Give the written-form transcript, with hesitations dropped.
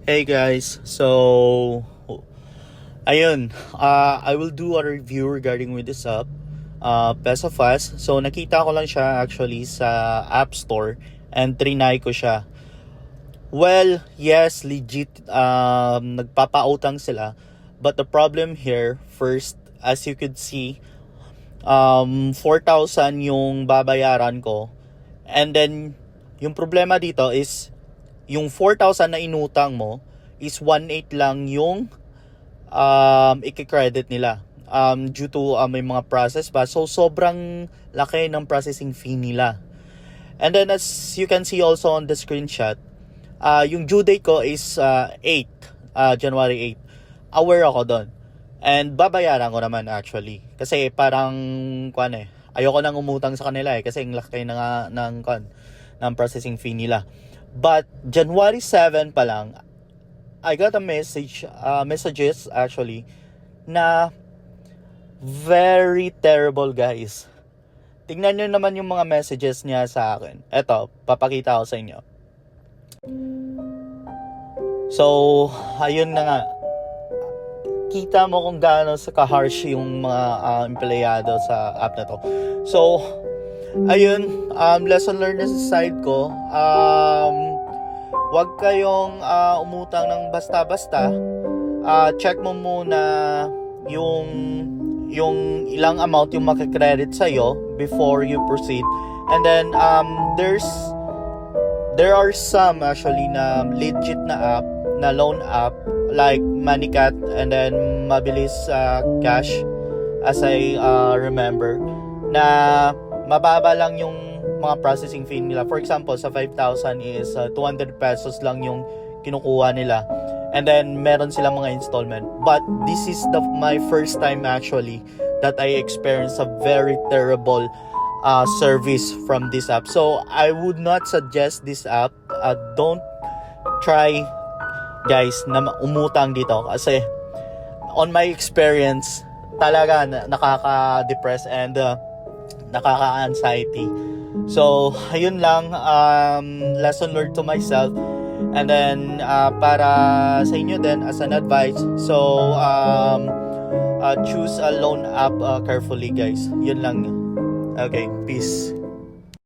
Hey guys, so ayun, I will do a review regarding with this app, Peso Fast. So nakita ko lang siya actually sa App Store and trinay ko siya. Well, yes, legit, nagpapautang sila. But the problem here, first, as you could see, 4,000 yung babayaran ko. And then, yung problema dito is, yung 4,000 na inutang mo is 1,800 lang yung i-credit nila due to may mga process pa. So, sobrang laki ng processing fee nila. And then, as you can see also on the screenshot, yung due date ko is January 8. Aware ako doon. And babayaran ko naman actually. Kasi parang, ayoko nang umutang sa kanila kasi ang laki na ng processing fee nila. But January 7 pa lang, I got a messages actually na very terrible guys. Tingnan nyo naman yung mga messages niya sa akin. Eto, papakita ko sa inyo. So, ayun na nga. Kita mo kung gaano sa ka-harsh yung mga empleyado sa app na to. So, ayun, lesson learned sa side ko, wag kayong umutang ng basta-basta. Check mo muna yung ilang amount yung makikredit sa'yo before you proceed. And then, there are some actually na legit na app, na loan app, like Moneycat and then Mabilis Cash, as I remember, na mababa lang yung mga processing fee nila. For example, sa 5,000 is 200 pesos lang yung kinukuha nila. And then, meron silang mga installment. But this is my first time actually that I experienced a very terrible service from this app. So, I would not suggest this app. Don't try, guys, na umutang dito. Kasi, on my experience, talaga nakaka-depress and nakaka-anxiety. So, ayun lang, lesson learned to myself. And then, para sa inyo din, as an advice, so, choose a loan app carefully, guys. Yun lang. Okay, peace.